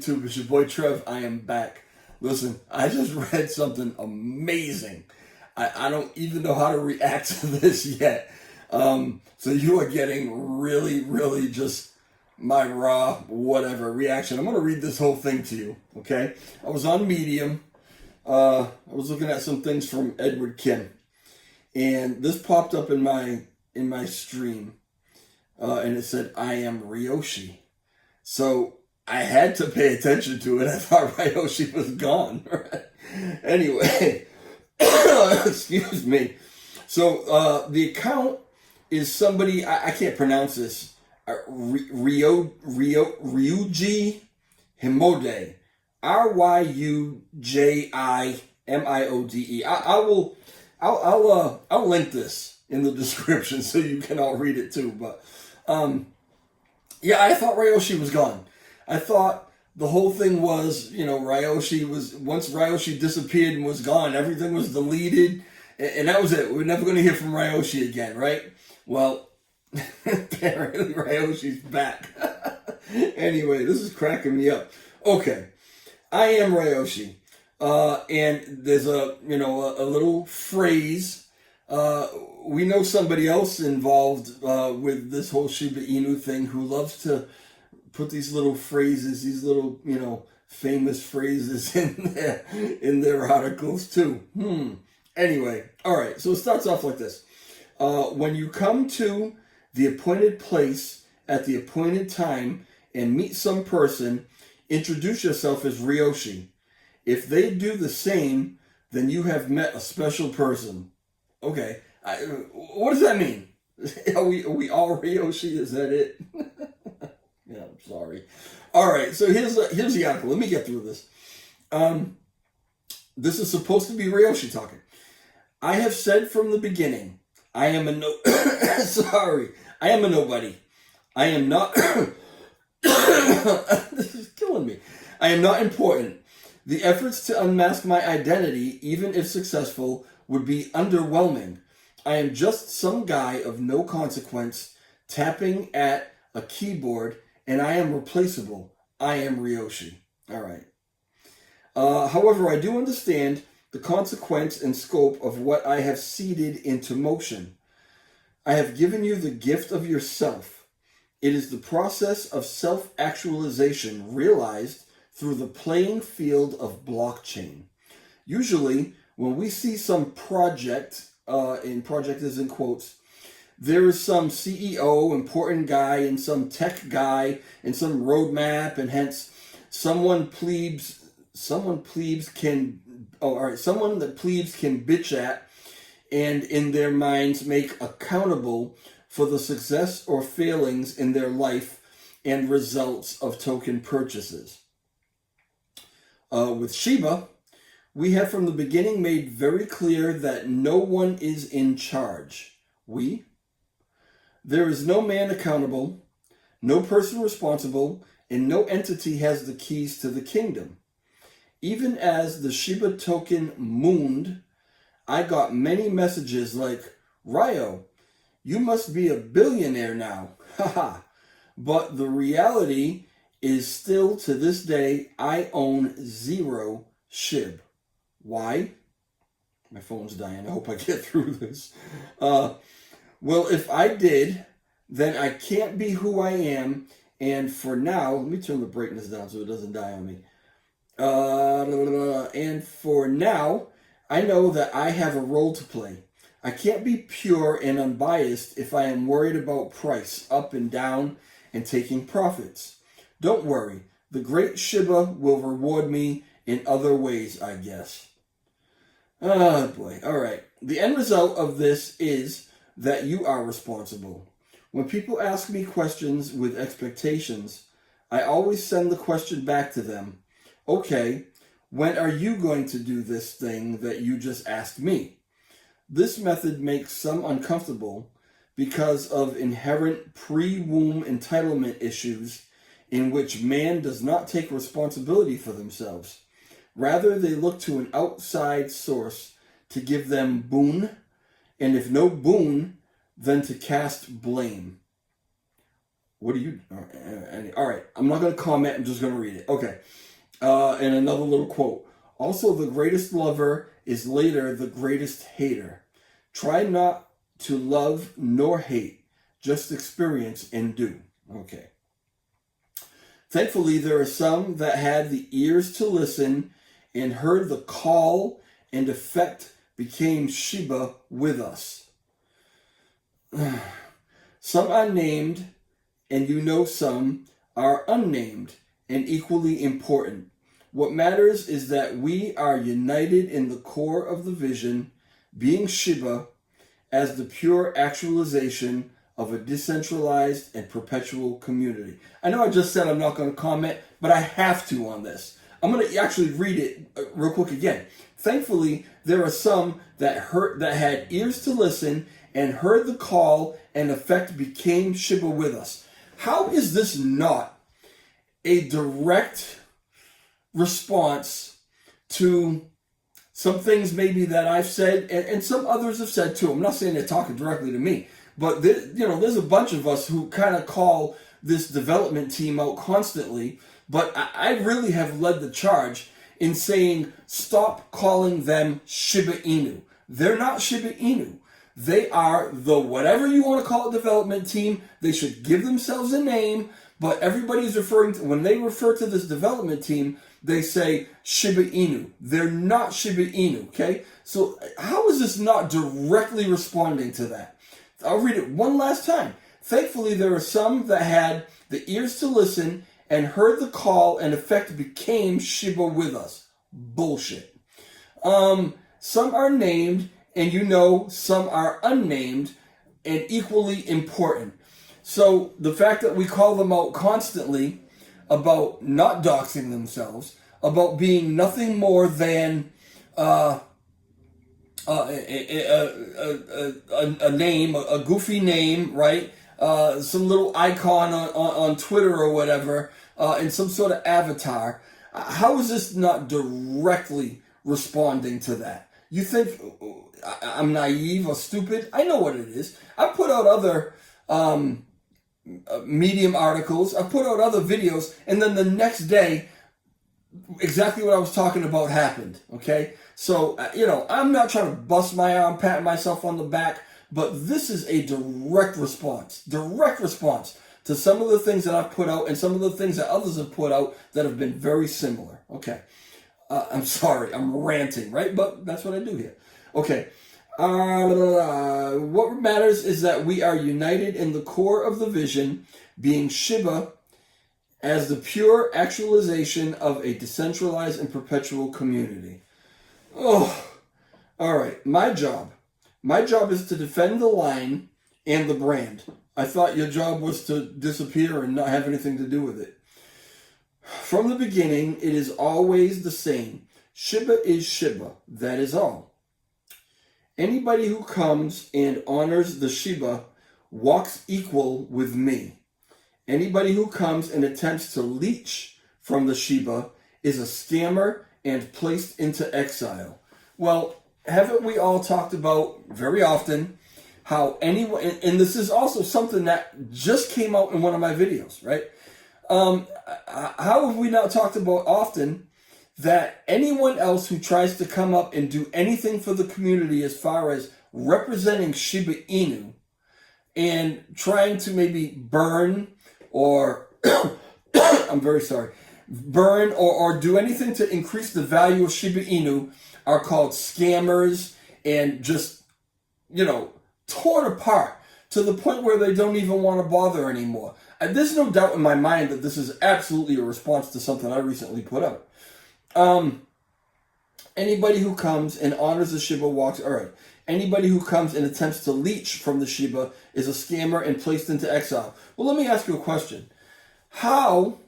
YouTube? It's your boy Trev. I am back. Listen, I just read something amazing. I don't even know how to react to this yet. So you are getting really just my raw whatever reaction. I'm going to read this whole thing to you, okay? I was on Medium. I was looking at some things from Edward Kim. And this popped up in my stream. And it said, I am Ryoshi. So I had to pay attention to it. I thought Ryoshi was gone. Right? Anyway, excuse me. So the account is somebody, I can't pronounce this, Ryuji Himode. Ryujimiode. I'll link this in the description so you can all read it too. But yeah, I thought Ryoshi was gone. I thought the whole thing was, Ryoshi was, once Ryoshi disappeared and was gone, everything was deleted, and that was it. We're never going to hear from Ryoshi again, right? Well, apparently Ryoshi's back. Anyway, this is cracking me up. Okay, I am Ryoshi, and there's a little phrase. We know somebody else involved with this whole Shiba Inu thing who loves to put these little phrases, these little, famous phrases in their articles too. Anyway, all right, so it starts off like this. When you come to the appointed place at the appointed time and meet some person, introduce yourself as Ryoshi. If they do the same, then you have met a special person. Okay, what does that mean? Are we all Ryoshi? Is that it? Yeah, I'm sorry. All right, so here's the article. Let me get through this. This is supposed to be Ryoshi talking. I have said from the beginning, I am a I am a nobody. I am not. This is killing me. I am not important. The efforts to unmask my identity, even if successful, would be underwhelming. I am just some guy of no consequence tapping at a keyboard, and I am replaceable. I am Ryoshi. All right. However, I do understand the consequence and scope of what I have seeded into motion. I have given you the gift of yourself. It is the process of self-actualization realized through the playing field of blockchain. Usually, when we see some project, and project is in quotes, there is some CEO, important guy, and some tech guy, and some roadmap, and hence someone that plebes can bitch at, and in their minds make accountable for the success or failings in their life and results of token purchases. With Shiba, we have from the beginning made very clear that no one is in charge. There is no man accountable, no person responsible, and no entity has the keys to the kingdom. Even as the Shiba token mooned, I got many messages like, Ryo, you must be a billionaire now. Haha. But the reality is still to this day, I own 0 SHIB. Why? My phone's dying. I hope I get through this. Well, if I did, then I can't be who I am. And for now, let me turn the brightness down so it doesn't die on me. And for now, I know that I have a role to play. I can't be pure and unbiased if I am worried about price, up and down, and taking profits. Don't worry, the great Shiba will reward me in other ways, I guess. Oh boy, alright. The end result of this is that you are responsible. When people ask me questions with expectations, I always send the question back to them. Okay, when are you going to do this thing that you just asked me? This method makes some uncomfortable because of inherent pre-womb entitlement issues in which man does not take responsibility for themselves. Rather, they look to an outside source to give them boon, and if no boon, then to cast blame. What do you? All right, I'm not going to comment. I'm just going to read it. Okay. And another little quote. Also, the greatest lover is later the greatest hater. Try not to love nor hate, just experience and do. Okay. Thankfully, there are some that had the ears to listen and heard the call and effect became Shiba with us. Some are named, and you know some are unnamed and equally important. What matters is that we are united in the core of the vision, being Shiba as the pure actualization of a decentralized and perpetual community. I know I just said I'm not going to comment, but I have to on this. I'm going to actually read it real quick again. Thankfully, there are some that had ears to listen and heard the call and effect became Shiba with us. How is this not a direct response to some things maybe that I've said and some others have said too? I'm not saying they're talking directly to me, but there's a bunch of us who kind of call this development team out constantly, but I really have led the charge in saying stop calling them Shiba Inu. They're not Shiba Inu. They are the whatever you want to call it development team. They should give themselves a name, but everybody's referring to, when they refer to this development team, they say Shiba Inu. They're not Shiba Inu, okay? So how is this not directly responding to that? I'll read it one last time. Thankfully, there are some that had the ears to listen and heard the call and effect became Shiba with us. Bullshit. Some are named, and you know some are unnamed and equally important. So the fact that we call them out constantly about not doxing themselves, about being nothing more than a name, a goofy name, right? Some little icon on Twitter or whatever, and some sort of avatar. How is this not directly responding to that? You think I'm naive or stupid? I know what it is. I put out other Medium articles. I put out other videos, and then the next day, exactly what I was talking about happened. Okay? So, I'm not trying to bust my arm, pat myself on the back, but this is a direct response to some of the things that I've put out and some of the things that others have put out that have been very similar. Okay. I'm sorry, I'm ranting, right? But that's what I do here. Okay. What matters is that we are united in the core of the vision, being Shiba as the pure actualization of a decentralized and perpetual community. Oh, all right. My job is to defend the line and the brand. I thought your job was to disappear and not have anything to do with it. From the beginning, it is always the same. Shiba is Shiba. That is all. Anybody who comes and honors the Shiba walks equal with me. Anybody who comes and attempts to leech from the Shiba is a scammer and placed into exile. Well, haven't we all talked about very often how anyone, and this is also something that just came out in one of my videos, right? How have we not talked about often that anyone else who tries to come up and do anything for the community as far as representing Shiba Inu and trying to maybe burn or I'm very sorry, burn or do anything to increase the value of Shiba Inu are called scammers and just, torn apart to the point where they don't even want to bother anymore. There's no doubt in my mind that this is absolutely a response to something I recently put out. Anybody who comes and honors the Shiba walks, all right. Anybody who comes and attempts to leech from the Shiba is a scammer and placed into exile. Well, let me ask you a question. How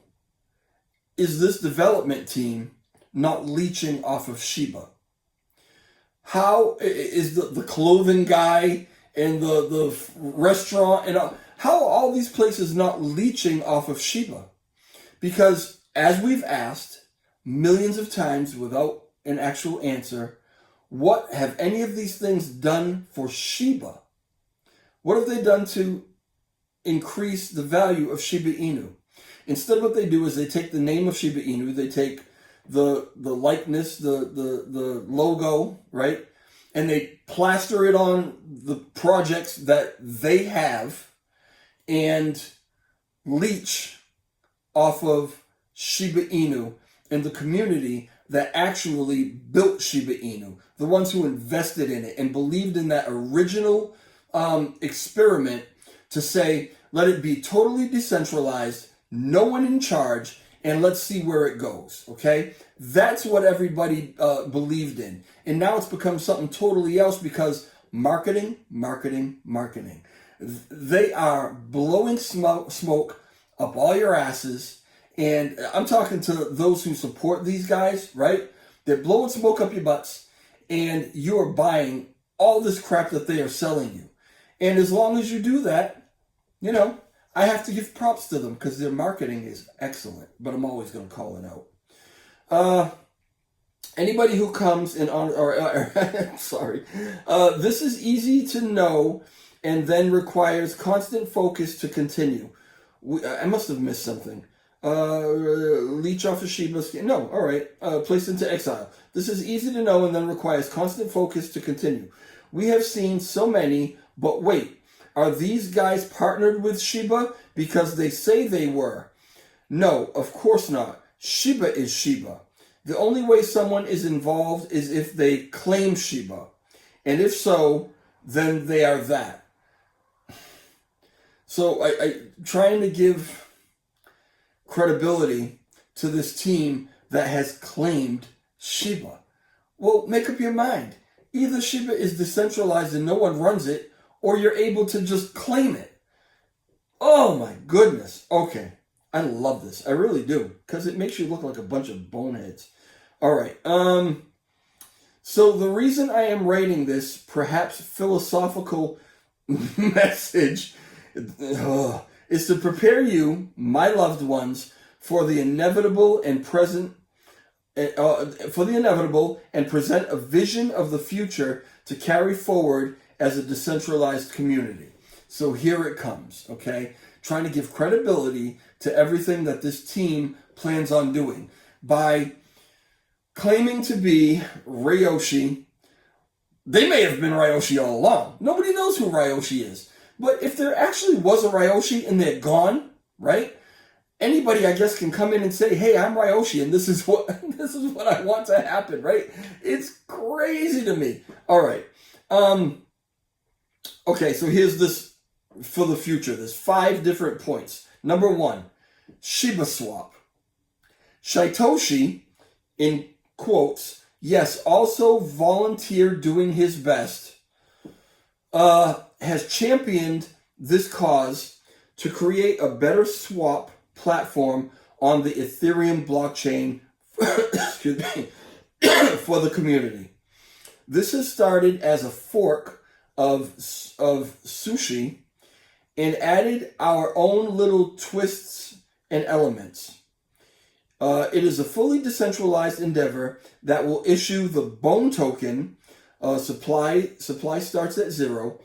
is this development team not leeching off of Shiba? How is the clothing guy and the restaurant and how are all these places not leeching off of Shiba? Because as we've asked millions of times without an actual answer, what have any of these things done for Shiba? What have they done to increase the value of Shiba Inu. Instead, what they do is they take the name of Shiba Inu, they take the likeness, the logo, right? And they plaster it on the projects that they have and leech off of Shiba Inu and the community that actually built Shiba Inu, the ones who invested in it and believed in that original experiment to say, let it be totally decentralized, no one in charge, and let's see where it goes, okay? That's what everybody believed in. And now it's become something totally else because marketing. They are blowing smoke up all your asses. And I'm talking to those who support these guys, right? They're blowing smoke up your butts, and you're buying all this crap that they are selling you. And as long as you do that, you know, I have to give props to them because their marketing is excellent, but I'm always going to call it out. Anybody who comes in on, sorry, this is easy to know and then requires constant focus to continue. I must have missed something. Leech off of Shiba. No, all right. Placed into exile. This is easy to know and then requires constant focus to continue. We have seen so many, but wait, are these guys partnered with Shiba because they say they were? No, of course not. Shiba is Shiba. The only way someone is involved is if they claim Shiba. And if so, then they are that. So I trying to give credibility to this team that has claimed Shiba. Well, make up your mind. Either Shiba is decentralized and no one runs it, or you're able to just claim it. Oh my goodness. Okay. I love this. I really do. Because it makes you look like a bunch of boneheads. Alright. So the reason I am writing this perhaps philosophical message is to prepare you, my loved ones, for the inevitable and present and present a vision of the future to carry forward as a decentralized community. So here it comes, okay? Trying to give credibility to everything that this team plans on doing by claiming to be Ryoshi. They may have been Ryoshi all along. Nobody knows who Ryoshi is. But if there actually was a Ryoshi and they're gone, right? Anybody, I guess, can come in and say, hey, I'm Ryoshi and this is what I want to happen, right? It's crazy to me. All right. Okay, so here's this for the future. There's 5 different points. Number 1, Shiba swap. Shitoshi, in quotes, yes, also volunteered doing his best, has championed this cause to create a better swap platform on the Ethereum blockchain excuse me, for the community. This has started as a fork of sushi and added our own little twists and elements. It is a fully decentralized endeavor that will issue the Bone token. Supply starts at 0.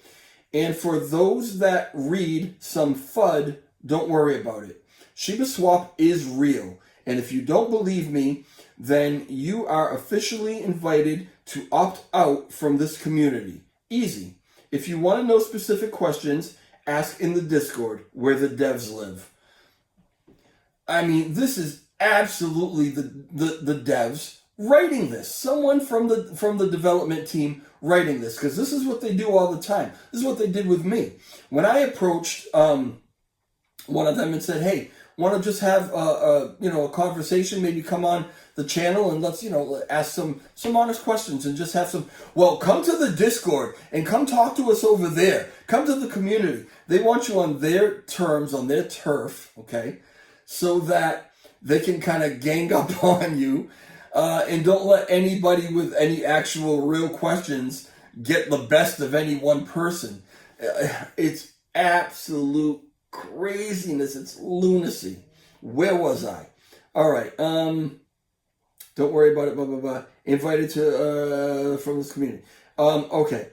And for those that read some FUD, don't worry about it. Shiba Swap is real. And if you don't believe me, then you are officially invited to opt out from this community. Easy. If you want to know specific questions, ask in the Discord where the devs live. I mean, this is absolutely the devs writing this. Someone from the development team writing this, because this is what they do all the time. This is what they did with me. When I approached one of them and said, hey, want to just have a conversation, maybe come on the channel and let's ask some honest questions and just have some, well, come to the Discord and come talk to us over there. Come to the community. They want you on their terms, on their turf, okay, so that they can kind of gang up on you and don't let anybody with any actual real questions get the best of any one person. It's absolute craziness. It's lunacy. Where was I? All right. Don't worry about it. Blah blah blah. Invited to from this community. Okay.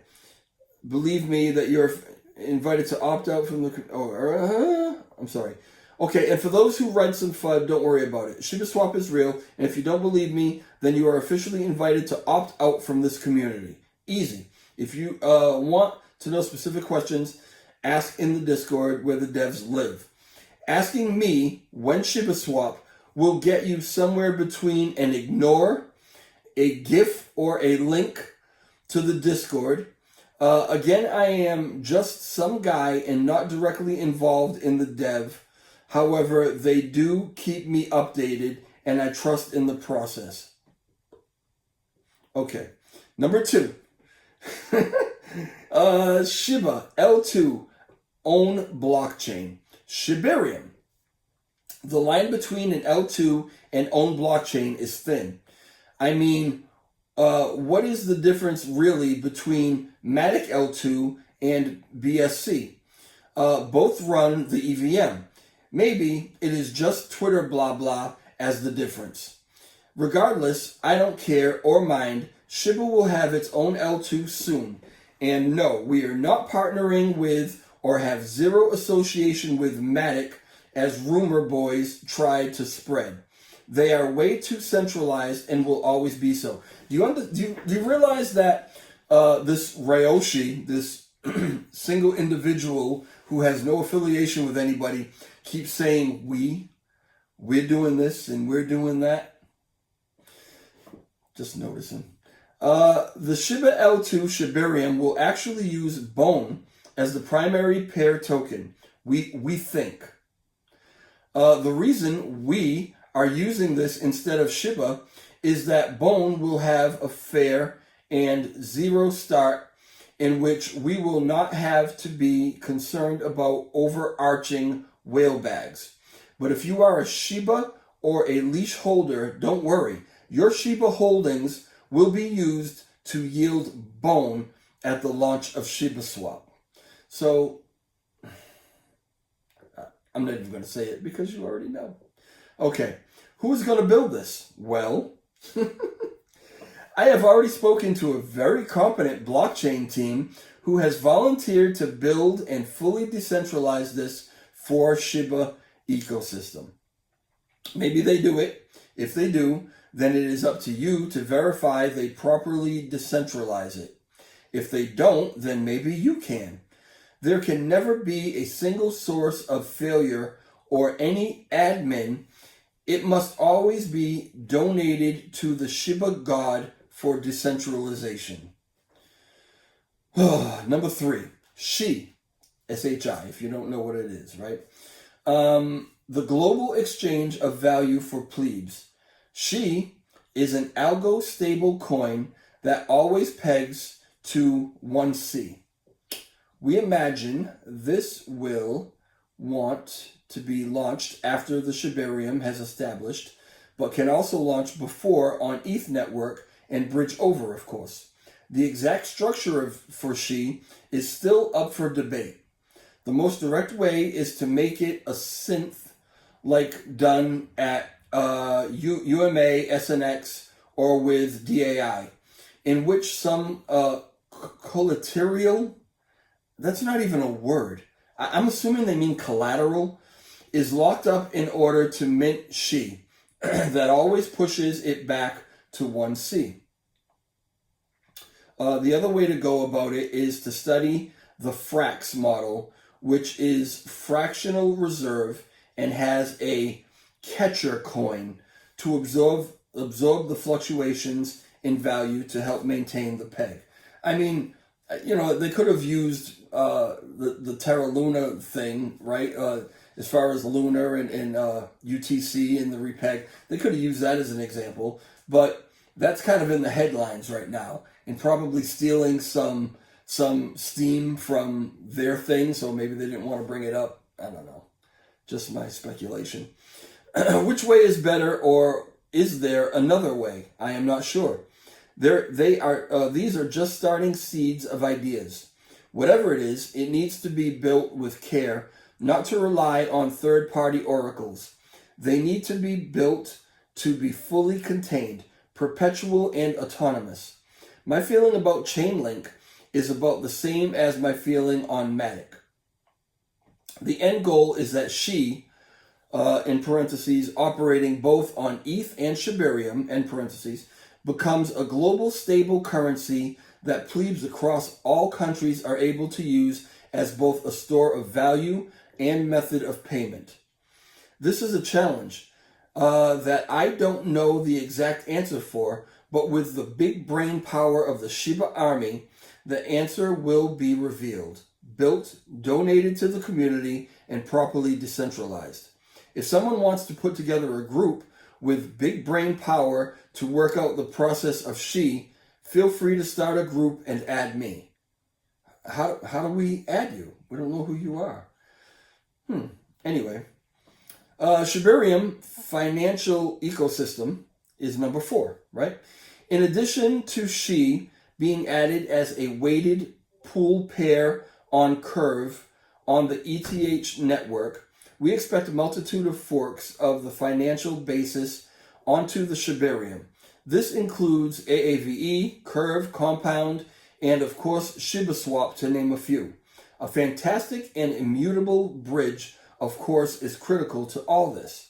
Believe me that you're invited to opt out from the... I'm sorry. Okay, and for those who read some FUD, don't worry about it. ShibaSwap is real, and if you don't believe me, then you are officially invited to opt out from this community. Easy. If you want to know specific questions, ask in the Discord where the devs live. Asking me when ShibaSwap will get you somewhere between an ignore, a GIF, or a link to the Discord. Again, I am just some guy and not directly involved in the dev. However, they do keep me updated, and I trust in the process. Okay, number 2. Shiba, L2, own blockchain. Shibarium. The line between an L2 and own blockchain is thin. I mean, what is the difference really between Matic L2 and BSC? Both run the EVM. Maybe it is just Twitter blah blah as the difference. Regardless, I don't care or mind. Shiba will have its own L2 soon. And no, we are not partnering with or have zero association with Matic as rumor boys try to spread. They are way too centralized and will always be so. Do you realize that this Ryoshi, this single individual who has no affiliation with anybody, keeps saying we're doing this and we're doing that? Just noticing. The Shiba L2 Shibarium will actually use Bone as the primary pair token. We think. The reason we are using this instead of Shiba is that Bone will have a fair and zero start in which we will not have to be concerned about overarching whale bags. But if you are a Shiba or a leash holder, don't worry. Your Shiba holdings will be used to yield Bone at the launch of ShibaSwap. So, I'm not even going to say it because you already know. Okay, who's going to build this? Well, I have already spoken to a very competent blockchain team who has volunteered to build and fully decentralize this for Shiba ecosystem. Maybe they do it. If they do, then it is up to you to verify they properly decentralize it. If they don't, then maybe you can. There can never be a single source of failure or any admin. It must always be donated to the Shiba god for decentralization. Number 3, SHI, S-H-I, if you don't know what it is, right? The global exchange of value for plebes. SHI is an algo stable coin that always pegs to 1C. We imagine this will want to be launched after the Shibarium has established, but can also launch before on ETH network and bridge over, of course. The exact structure for SHI is still up for debate. The most direct way is to make it a synth like done at UMA, SNX, or with DAI, in which some collateral, that's not even a word, I'm assuming they mean collateral, is locked up in order to mint SHI that always pushes it back to 1C. The other way to go about it is to study the Frax model, which is fractional reserve and has a catcher coin to absorb the fluctuations in value to help maintain the peg. I mean, you know, they could have used the Terra Luna thing, right? As far as Lunar and UTC and the repeg, they could have used that as an example, but that's kind of in the headlines right now and probably stealing some steam from their thing, so maybe they didn't want to bring it up. I don't know. Just my speculation. Which way is better, or is there another way? I am not sure. These are just starting seeds of ideas. Whatever it is, it needs to be built with care, not to rely on third-party oracles. They need to be built to be fully contained, perpetual, and autonomous. My feeling about Chainlink is about the same as my feeling on Matic. The end goal is that she, in parentheses, operating both on ETH and Shibarium, end parentheses, becomes a global stable currency that plebes across all countries are able to use as both a store of value and method of payment. This is a challenge that I don't know the exact answer for, but with the big brain power of the Shiba army, the answer will be revealed, built, donated to the community, and properly decentralized. If someone wants to put together a group with big brain power to work out the process of feel free to start a group and add me. How do we add you? We don't know who you are. Anyway, Shibarium financial ecosystem is number 4, right? In addition to being added as a weighted pool pair on Curve on the ETH network, we expect a multitude of forks of the financial basis onto the Shibarium. This includes AAVE, Curve, Compound, and of course ShibaSwap, to name a few. A fantastic and immutable bridge, of course, is critical to all this.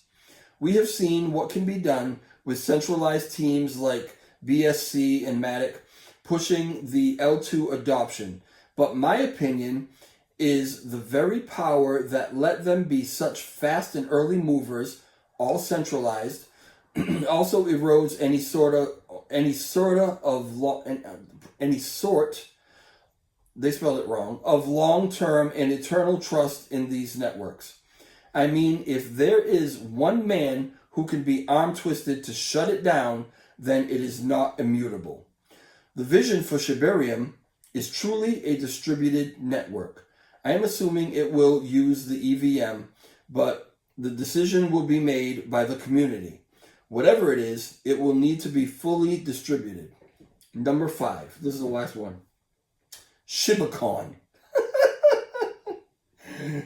We have seen what can be done with centralized teams like BSC and Matic pushing the L2 adoption, but my opinion is the very power that let them be such fast and early movers, all centralized, also erodes any sort they spelled it wrong, of long-term and eternal trust in these networks. I mean, if there is one man who can be arm-twisted to shut it down, then it is not immutable. The vision for Shibarium is truly a distributed network. I am assuming it will use the EVM, but the decision will be made by the community. Whatever it is, it will need to be fully distributed. Number 5, this is the last one. Shibacon.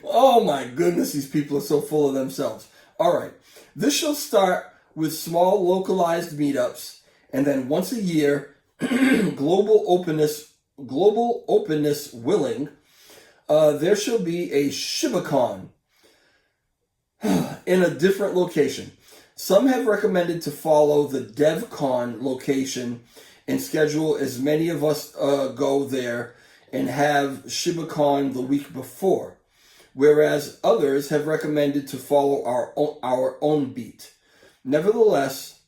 Oh my goodness, these people are so full of themselves. All right, this shall start with small localized meetups, and then once a year, global openness willing, there shall be a Shibacon in a different location. Some have recommended to follow the DevCon location and schedule as many of us go there and have Shibacon the week before, whereas others have recommended to follow our own beat. Nevertheless,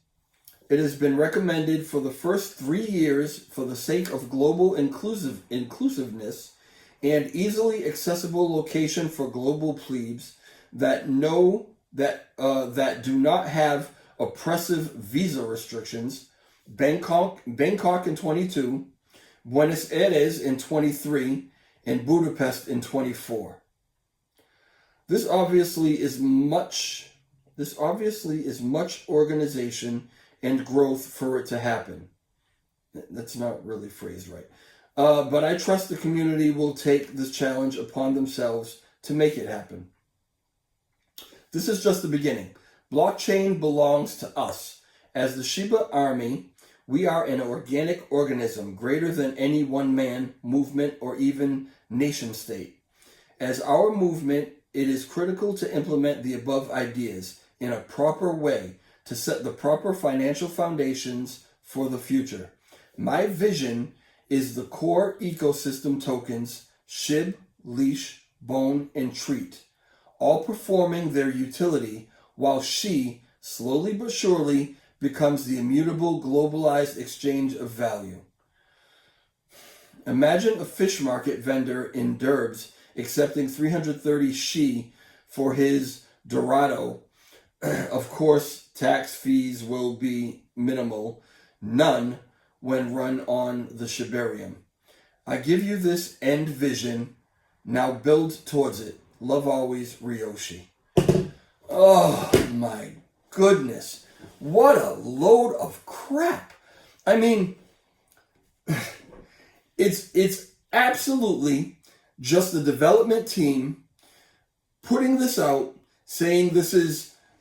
it has been recommended for the first 3 years for the sake of global inclusiveness and easily accessible location for global plebes that do not have oppressive visa restrictions. Bangkok in 22, Buenos Aires in 23, and Budapest in 24. This obviously is much organization and growth for it to happen. That's not really phrased right. But I trust the community will take this challenge upon themselves to make it happen. This is just the beginning. Blockchain belongs to us. As the Shiba army, we are an organic organism greater than any one-man movement or even nation state. As our movement, it is critical to implement the above ideas in a proper way to set the proper financial foundations for the future. My vision is the core ecosystem tokens, SHIB, Leash, Bone, and Treat, all performing their utility while slowly but surely, becomes the immutable globalized exchange of value. Imagine a fish market vendor in Derbs accepting 330 for his Dorado. Of course, tax fees will be minimal, none when run on the Shibarium. I give you this end vision. Now build towards it. Love always, Ryoshi. Oh my goodness. What a load of crap. I mean, it's absolutely just the development team putting this out, saying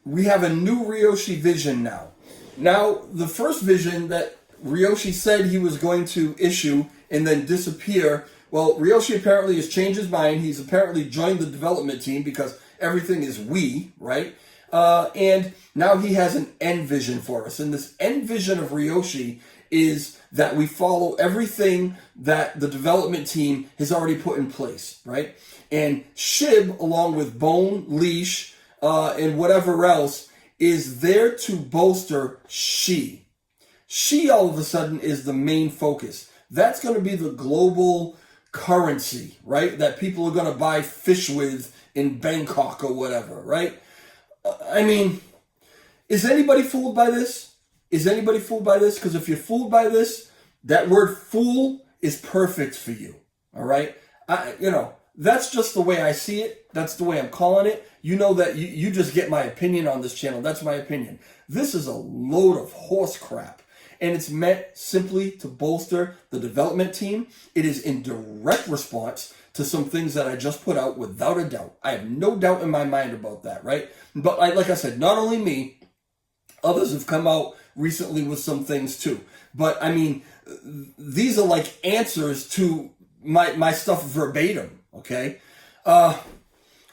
we have a new Ryoshi vision now. Now, the first vision that Ryoshi said he was going to issue and then disappear. Well, Ryoshi apparently has changed his mind. He's apparently joined the development team because everything is we, right? And now he has an end vision for us. And this end vision of Ryoshi is that we follow everything that the development team has already put in place, right? And Shib, along with Bone, Leash, and whatever else, is there to bolster She. She, all of a sudden, is the main focus. That's going to be the global currency, right? That people are going to buy fish with in Bangkok or whatever, right? I mean, is anybody fooled by this? Is anybody fooled by this? Because if you're fooled by this, that word fool is perfect for you, all right? That's just the way I see it. That's the way I'm calling it. You know that you just get my opinion on this channel. That's my opinion. This is a load of horse crap. And it's meant simply to bolster the development team. It is in direct response to some things that I just put out without a doubt. I have no doubt in my mind about that, right? But like I said, not only me, others have come out recently with some things too. But I mean, these are like answers to my stuff verbatim, okay? I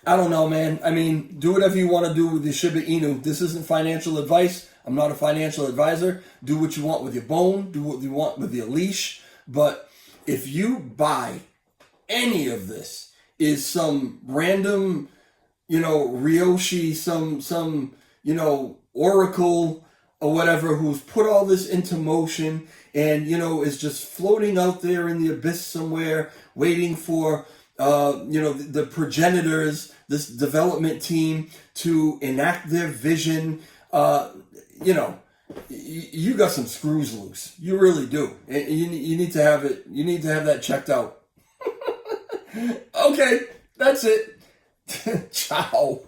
don't know, man. I mean, do whatever you want to do with your Shiba Inu. This isn't financial advice. I'm not a financial advisor. Do what you want with your Bone. Do what you want with your Leash. But if you buy any of this is some random, Ryoshi, some Oracle or whatever who's put all this into motion and, is just floating out there in the abyss somewhere waiting for, the progenitors, this development team to enact their vision, you got some screws loose. You really do. And you need to have it. You need to have that checked out. Okay, that's it. Ciao.